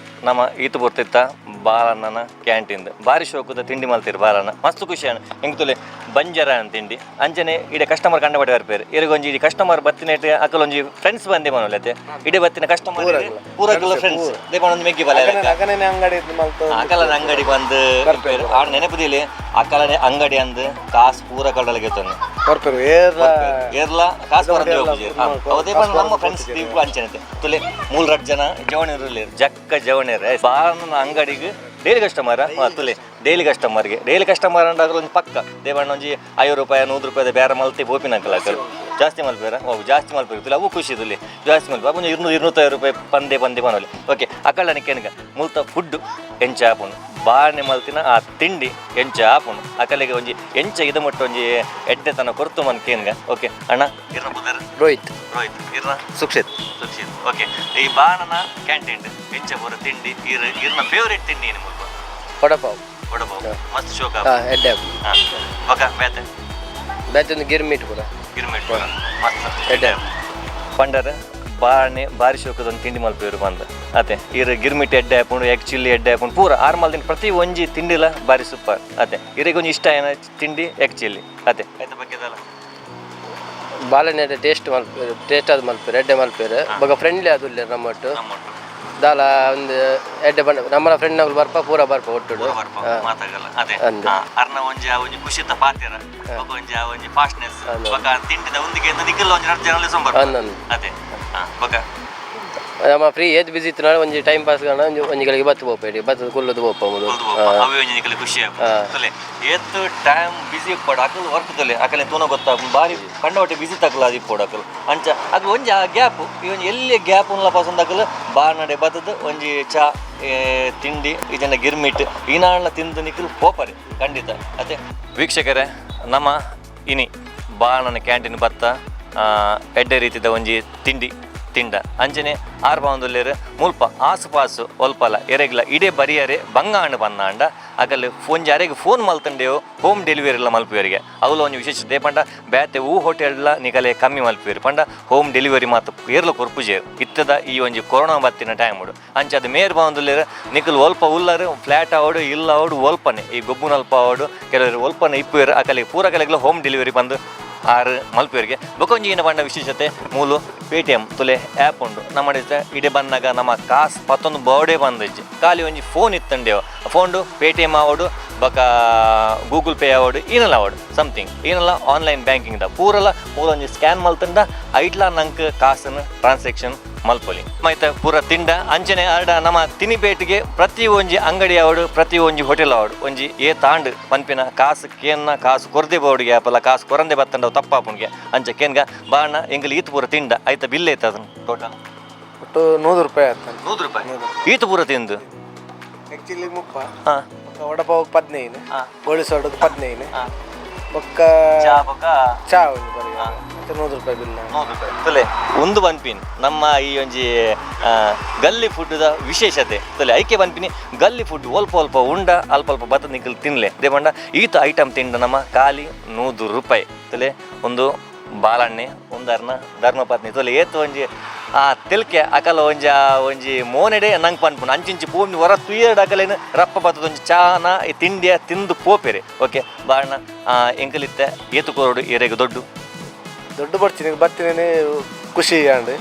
ನಮ್ಮ ಈತ ಬರ್ತಿತ್ತ ಬಾಲಣ್ಣನ ಕ್ಯಾಂಟೀನ್ ಭಾರಿ ಶೋಕದ ತಿಂಡಿ ಮಲ್ತಿರು ಬಾಲಣ್ಣ ಮಸ್ತ್ ಖುಷಿ ಹೆಂಗೆ ತುಲೆ ಬಂಜರ ಅಂತ ತಿಂಡಿ ಅಂಚನೆ ಇಡೀ ಕಸ್ಟಮರ್ ಕಂಡಬಟ್ಟೆ ಬರ್ಪೇರು ಇರಗೊಂಜಿ ಇಡೀ ಕಸ್ಟಮರ್ ಬತ್ತಿನೇಟ್ ಅಕಲೊಂಜಿ ಫ್ರೆಂಡ್ಸ್ ಬಂದೆ ಮನೋಲತ್ತೆ ಇಡೀ ಬತ್ತಿನ ಕಸ್ಟಮರ್ ಪೂರಕಲ್ಲ ಫ್ರೆಂಡ್ಸ್ ದೇವಣ್ಣನ ಮೆಗ್ಗಿ ಬಲ ಅಕಲನ ಅಂಗಡಿ ಬಂದು ಆಡ ನೆನಪದಿಲಿ ಅಕಲನೆ ಅಂಗಡಿ ಅಂದು ಕಾಸು ಪೂರ ಕಡಲಿಗೆ ತಂದು ಏರ್ಲ ಕಾಸು ಬರಂದು ಅವದೇ ಬಂದು ನಮ್ಮ ಫ್ರೆಂಡ್ಸ್ ದೀಪ ಅಂಚನತೆ ತುಲೆ 3 ಜನ ಜವಣಿರಲ್ಲಿ ಜಕ್ಕ ಜವಣಿರ ಬಾಳನ ಅಂಗಡಿಗೆ ಡೈಲಿ ಕಸ್ಟಮರ್ ತುಲೆ ಡೈಲಿ ಕಸ್ಟಮರ್ಗೆ ಡೈಲಿ ಕಸ್ಟಮರ್ ಅಂಡಾಗ ಒಂದು ಪಕ್ಕ ದೇವಣ್ಣ ಒಂಜಿ 50 ರೂಪಾಯಿ 100 ರೂಪಾಯಿ ಬೇರೆ ಮಲ್ತಿ ಬೋಪಿನ ಅಂಕಲ್ ಜಾಸ್ತಿ ಮಲ್ಪೇರ ಜಾಸ್ತಿ ಮಲ್ಪೇರು ಅವು ಖುಷಿ ಇಲ್ಲಿ ಜಾಸ್ತಿ ಮಲ್ಪ ಅವು 200-250 ಪಂದೆ ಬನೊಲಿ ಓಕೆ ಅಕಳನಿಕೆ ಏನಗ ಮುಲ್ತ ಫುಡ್ ಎಂಚ ಆಪುಂಡು ಬಾಣೆ ಮಲ್ತಿನ ಆ ತಿಂಡಿ ಎಂಚ ಆಪುಂಡು ಅಕಲಿಗೆ ಒಂಜಿ ಎಂಚ ಇದು ಮುಟ್ಟ ಒಂಜಿ ಎಡ್ಡೆ ತನ ಕೊರ್ತು ಮನ್ಕೇನ್ಗ ಓಕೆ ಅಣ್ಣ ಇರ್ನ ಬುದರ್ ರೋಹಿತ್ ಇರ್ನ ಸುಕ್ಷಿತ್ ಓಕೆ ಈ ಬಾಣನ ಕ್ಯಾಂಟೀನ್ ಎಂಚ ಬರೋ ತಿಂಡಿ ಇರ್ನ ಫೇವರೇಟ್ ತಿಂಡಿ ಏನು ಮುಲ್ಪ ವಡಪಾವ್ ಮಸ್ತ್ ಶೋಕ ಎಡ್ಡೆ ಓಕ ಬೇತೊಂದು ಗಿರ್ಮಿಟ್ ಪೂರ ಮಸ್ತ್ ಎಡ್ಡೆ ಪಂಡರ ಬಾಣೆ ಬಾರಿ ಶೋಕದ ಒಂದು ತಿಂಡಿ ಮಲ್ಪೇರು ಬಂದ ಅತೆ ಗಿರ್ಮಿಟ್ ಎಡ್ಡೆ ಹಾಕೊಂಡು ಎಗ್ ಚಿಲ್ಲಿ ಎಡ್ಡೆ ಹಾಕೊಂಡು ಪೂರ 6 ಮಲ್ದಿನ ಪ್ರತಿ ಒಂಜಿ ತಿಂಡಿಲ ಬಾರಿ ಸೂಪರ್ ಅತೆ ಇರಿಗೊಂದು ಇಷ್ಟ ಏನ ತಿಂಡಿ ಎಗ್ ಚಿಲ್ಲಿ ಅತೆ ಆಯ್ತು ಬಗ್ಗೆದಲ್ಲ ಬಾಳೆನೆ ಟೇಸ್ಟ್ ಮಲ್ಪೇರು ಟೇಸ್ಟ್ ಆದ ಮಲ್ಪೇರು ಎಡ್ಡೆ ಮಲ್ಪೇರು ಬಗ ಫ್ರೆಂಡ್ಲಿ ಅದು ಇಲ್ಲ ನಮ್ಮೊಟ್ಟು ದಾಲ ಒಂದು ಎಡ್ಡೆ ಬಂಡ ನಮ್ಮ ಫ್ರೆಂಡ್ ನಗಳು ಬರ್ಪ ಪೂರ ಬರ್ಪ ಒಟ್ಟು ಮಾತಾಗಲ್ಲ ಅದೇ ಅರ್ನ ಒಂಜಿ ಒಂಜಿ ಖುಷಿತ ಪಾತಿರ ಒಂಜಿ ಒಂಜಿ ಫಾಸ್ಟ್ನೆಸ್ ತಿಂಡಿದ ಒಂದಿಗೆ ನಿಕ್ಕಲ್ಲ ಒಂಜಿ 2 ಜನ ಸಂಬರ್ ಅದೇ ಬಗ ನಮ್ಮ ಫ್ರೀ ಏತ್ ಬಿಸಿ ಇತ್ತು ನಾಳೆ ಒಂಜಿ ಟೈಮ್ ಪಾಸ್ ಕಾಣ ಒಂಜಿಗಳಿಗೆ ಬತ್ತು ಹೋಗ್ಬೇಡಿ ಬತ್ತದ ಕುಲ್ಲದು ಹೋಗ್ಬೋದು ಅವೇ ಒಂಜಿ ನಿಕ್ಕಲಿ ಖುಷಿ ಆಗ್ತದೆ ಏತ್ ಟೈಮ್ ಬಿಸಿ ಪಡ ಅಕಲ್ ವರ್ಕ್ ತಲೆ ಅಕಲೆ ತೂನ ಗೊತ್ತಾ ಬಾರಿ ಕಂಡವಟ್ಟೆ ಬಿಸಿ ತಕಲ ಅದು ಪೋಡ ಅಕಲ್ ಅಂಚ ಅದು ಒಂಜಿ ಆ ಗ್ಯಾಪ್ ಇವನ್ ಎಲ್ಲಿ ಗ್ಯಾಪ್ ಉನ್ಲ ಪಸಂದ್ ಅಕಲ್ ಬಾನಡೆ ಬತ್ತದ ಒಂಜಿ ಚಾ ತಿಂಡಿ ಇದನ್ನ ಗಿರ್ಮಿಟ್ ಈನಾಳ್ನ ತಿಂದು ನಿಕ್ಕಲು ಹೋಪರಿ ಖಂಡಿತ ಅದೇ ವೀಕ್ಷಕರೇ ನಮ್ಮ ಇನಿ ಬಾಣನ ಕ್ಯಾಂಟೀನ್ ಬತ್ತ ಎಡ್ಡೆ ರೀತಿದ ಒಂಜಿ ತಿಂಡ ಅಂಚನೆ 6 ಬಾಂದುಲ್ಲೇರು ಮುಲ್ಪ ಆಸುಪಾಸು ಒಲ್ಪಲ ಎರೆಗ್ಲ ಇಡೇ ಬರಿಯರೆ ಬಂಗಾಣ ಬನ್ನಾಂಡ ಅಕಲ್ ಒಂಜಿ ಅರೆಗೆ ಫೋನ್ ಮಲ್ತಂಡೆವು ಹೋಮ್ ಡೆಲಿವರಿ ಎಲ್ಲ ಮಲ್ಪುವರಿಗೆ ಅವಲ ಒಂಜಿ ವಿಶೇಷತೆ ಪಂಡ ಬ್ಯಾತೆ ಹೋಟೆಲ್ಲ ನಿಗಲೆ ಕಮ್ಮಿ ಮಲ್ಪುವೆರು ಪಂಡ ಹೋಮ್ ಡೆಲಿವರಿ ಮಾತು ಏರ್ಲ ಕೊರ್ಪುಜೇರು ಇತ್ತದ ಈ ಒಂಜಿ ಕೊರೋನಾ ಬತ್ತಿನ ಟೈಮ್ ಉಡು ಅಂಚ ಅದು ಮೇರ್ ಬಾಂದುಲ್ಲೇರು ನಿಕಲ್ ಒಲ್ಪ ಉಲ್ಲರು ಫ್ಲಾಟ್ ಆವಡು ಇಲ್ಲ ಆವಡು ಒಲ್ಪನೆ ಈ ಗೊಬ್ಬುನಲ್ಪ ಆವಡು ಕೆಲವರು ಒಲ್ಪನೆ ಇಪ್ಪುವೆರು ಅಕಲಿಗೆ ಪೂರ ಕಲೆಗ್ಲ ಹೋಮ್ ಡೆಲಿವರಿ ಬಂದು 6 ಮಲ್ಪೇರಿಗೆ ಬೊಕೊಂಜಿ ಏನ ಬಂಡ ವಿಶೇಷತೆ ಮೂಲು ಪೇಟಿಎಂ ತುಲೆ ಆ್ಯಪ್ ಉಂಡು ನಮ್ಮ ಇಡೆ ಬಂದಾಗ ನಮ್ಮ ಕಾಸು ಪತ್ತೊಂದು ಬೋರ್ಡೇ ಬಂದಜ್ಜಿ ಖಾಲಿ ಒಂಜಿ ಫೋನ್ ಇತ್ತಂಡೆವು ಫೋನ್ಡು ಪೇಟಿಎಂ ಆವಡು ಬೊಕ ಗೂಗಲ್ ಪೇ ಆವಡು ಏನಲ್ಲ ಆವಡು ಸಮಥಿಂಗ್ ಏನಲ್ಲ ಆನ್ಲೈನ್ ಬ್ಯಾಂಕಿಂಗ್ದ ಪೂರಲ್ಲ ಮೂಲೊಂಜಿ ಸ್ಕ್ಯಾನ್ ಮಲ್ತಂಡ ಐಟ್ಲ ನಂಗೆ ಕಾಸನ್ನು ಟ್ರಾನ್ಸಾಕ್ಷನ್ ಮಲ್ಪೊಲಿ ಮೈತ ಪೂರ ತಿಂಡ ಅಂಚನೆ ಆಡ ನಮ್ಮ ತಿನಿಪೇಟಿಗೆ ಪ್ರತಿ ಒಂಜಿ ಅಂಗಡಿ ಆವಡು ಪ್ರತಿ ಒಂಜಿ ಹೋಟೆಲ್ ಆವಡು ಒಂಜಿ ತಾಂಡ್ ಪನ್ಪಿನ ಕಾಸು ಕೇನ್ನ ಕಾಸು ಕೊರದೆ ಬೋರ್ಡ್ಗೆ ಆಪಲ್ಲ ಕಾಸು ಕೊರಂದೆ ಬತ್ತಂಡವು ತಪ್ಪಾಪುಣ್ಗೆ ಅಂಚ ಕೇನ್ಗ ಬಾಣ ಎಂಗಲ್ ಈತ್ ಪೂರ ತಿಂಡ ಆಯ್ತಾ ಬಿಲ್ ಐತ ಅದನ್ನು ಟೋಟಲ್ ಒಟ್ಟು 100 ರೂಪಾಯಿ ಆಯ್ತು 100 ರೂಪಾಯಿ ಈತ ಪೂರ ತಿಂದು ಆ್ಯಕ್ಚುಲಿ ಮುಪ್ಪ ಹಾಂ ವಡಪಾವ್ 15 ಗೋಳಿ ಸೋಡದು 15 ಬೊಕ್ಕ ಚಾ ಒಂದು ಬರೀ 100 ರೂಪಾಯಿ ಬಿಲ್ 100 ರೂಪಾಯಿ ತೊಲೆ ಒಂದು ಬನ್ಪಿನ್ ನಮ್ಮ ಈ ಒಂಜಿ ಗಲ್ಲಿ ಫುಡ್ದ ವಿಶೇಷತೆ ತೊಲೆ ಐಕೆ ಬನ್ಪಿನಿ ಗಲ್ಲಿ ಫುಡ್ ಅಲ್ಪ ಉಂಡ ಅಲ್ಪ ಬತ್ತ ನಿಕ್ಕಲು ತಿನ್ಲೆ ದೇವಂಡ ಈತ ಐಟಮ್ ತಿಂಡ ನಮ್ಮ ಖಾಲಿ 100 ರೂಪಾಯಿ ತೊಲೆ ಒಂದು ಬಾಲಣ್ಣೆ ಒಂದರ್ನ ಧರ್ಮಪತ್ನಿ ತೊಲೆ ಏತು ಒಂಜಿ ತೆಲ್ಕೆ ಅಕಲ ಒಂಜಿ ಮೋನೆಡೆ ನಂಗೆ ಪನ್ಪುನ ಅಂಚಿಂಚಿ ಭೂಮಿ ಹೊರ ತುಯ್ಯಡ್ ಅಕಲೇನು ರಪ್ಪ ಬತ್ತದ ಒಂಜಿ ಚಾನ ಈ ತಿಂಡಿಯ ತಿಂದು ಪೋಪೆರೆ ಓಕೆ ಬಾಣ ಎಂಕಲಿತ್ತೆ ಏತು ಕೋರೋಡು ಎರೆಗೆ ದೊಡ್ಡ ಬರ್ತೀನಿ ಬರ್ತೀನಿ ಖುಷಿ ಅಂಡು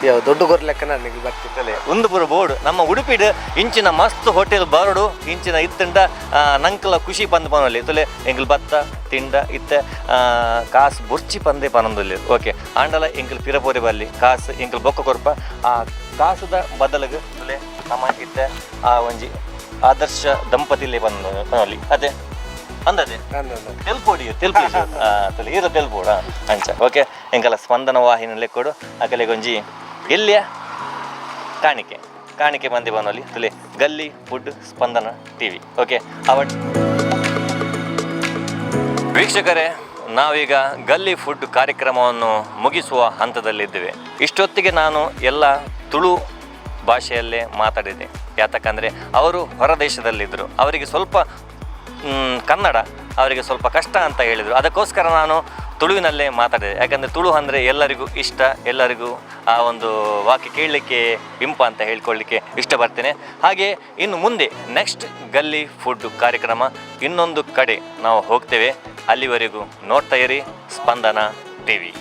ಯಾವ ದೊಡ್ಡ ಗೊರ್ ಲೆಕ್ಕ ನನಗೆ ಬರ್ತಿದ್ದಲೆ ಒಂದು ಪೂರ ಬೋರ್ಡ್ ನಮ್ಮ ಉಡುಪಿಡ್ ಇಂಚಿನ ಮಸ್ತ್ ಹೋಟೆಲ್ ಬರೋಡು ಇಂಚಿನ ಇತ್ತಂಡ ನಂಕಲ ಖುಷಿ ಪಂದ್ ಪನೊಲಿ ತೊಲೆ ಎಂಕಲ್ ಬತ್ತ ತಿಂಡ ಇತ್ತ ಕಾಸು ಬುರ್ಚಿ ಪಂದೆ ಪನೊಂದುಲ್ಲೆ ಓಕೆ ಆಂಡಲ ಎಂಕಲ್ ಪಿರಪೋರೆ ಬಲ್ಲಿ ಕಾಸು ಎಂಕಲ್ ಬೊಕ್ಕ ಕೊರ್ಪ ಆ ಕಾಸುದ ಬದಲಿಗೆ ತೊಲೆ ನಮ್ಮ ಇತ್ತ ಆ ಒಂಜಿ ಆದರ್ಶ ದಂಪತಿಲೇ ಪನೊಲಿ ಅದೇ ಅಂದದೆ ತೆಲ್ಪೋಡಿ ಈರ ತೆಲ್ಪೋಡ ಅಂಚ ಓಕೆ ಎಂಕಲ ಸ್ಪಂದನ ವಾಹಿನಿಯಲ್ಲಿ ಕೊಡು ಅಕಲೆಗೊಂಜಿ ಎಲ್ಲಿಯ ಕಾಣಿಕೆ ಬಂದೆ ಬನ್ನೋಲಿ ತುಲೆ ಗಲ್ಲಿ ಫುಡ್ ಸ್ಪಂದನ ಟಿವಿ ಓಕೆ ಅವಟ್ ವೀಕ್ಷಕರೇ ನಾವೀಗ ಗಲ್ಲಿ ಫುಡ್ ಕಾರ್ಯಕ್ರಮವನ್ನು ಮುಗಿಸುವ ಹಂತದಲ್ಲಿದ್ದೇವೆ ಇಷ್ಟೊತ್ತಿಗೆ ನಾನು ಎಲ್ಲ ತುಳು ಭಾಷೆಯಲ್ಲೇ ಮಾತಾಡಿದೆ ಯಾತಕ್ಕಂದರೆ ಅವರು ಹೊರದೇಶದಲ್ಲಿದ್ದರು ಅವರಿಗೆ ಸ್ವಲ್ಪ ಕನ್ನಡ ಅವರಿಗೆ ಸ್ವಲ್ಪ ಕಷ್ಟ ಅಂತ ಹೇಳಿದರು ಅದಕ್ಕೋಸ್ಕರ ನಾನು ತುಳುವಿನಲ್ಲೇ ಮಾತಾಡಿದೆ ಯಾಕಂದರೆ ತುಳು ಅಂದರೆ ಎಲ್ಲರಿಗೂ ಇಷ್ಟ ಎಲ್ಲರಿಗೂ ಆ ಒಂದು ವಾಕ್ಯ ಕೇಳಲಿಕ್ಕೆ ಇಂಪ ಅಂತ ಹೇಳ್ಕೊಳ್ಳಿಕ್ಕೆ ಇಷ್ಟಪಡ್ತೇನೆ ಹಾಗೆ ಇನ್ನು ಮುಂದೆ ನೆಕ್ಸ್ಟ್ ಗಲ್ಲಿ ಫುಡ್ ಕಾರ್ಯಕ್ರಮ ಇನ್ನೊಂದು ಕಡೆ ನಾವು ಹೋಗ್ತೇವೆ ಅಲ್ಲಿವರೆಗೂ ನೋಡ್ತಾ ಇರಿ ಸ್ಪಂದನ ಟಿವಿ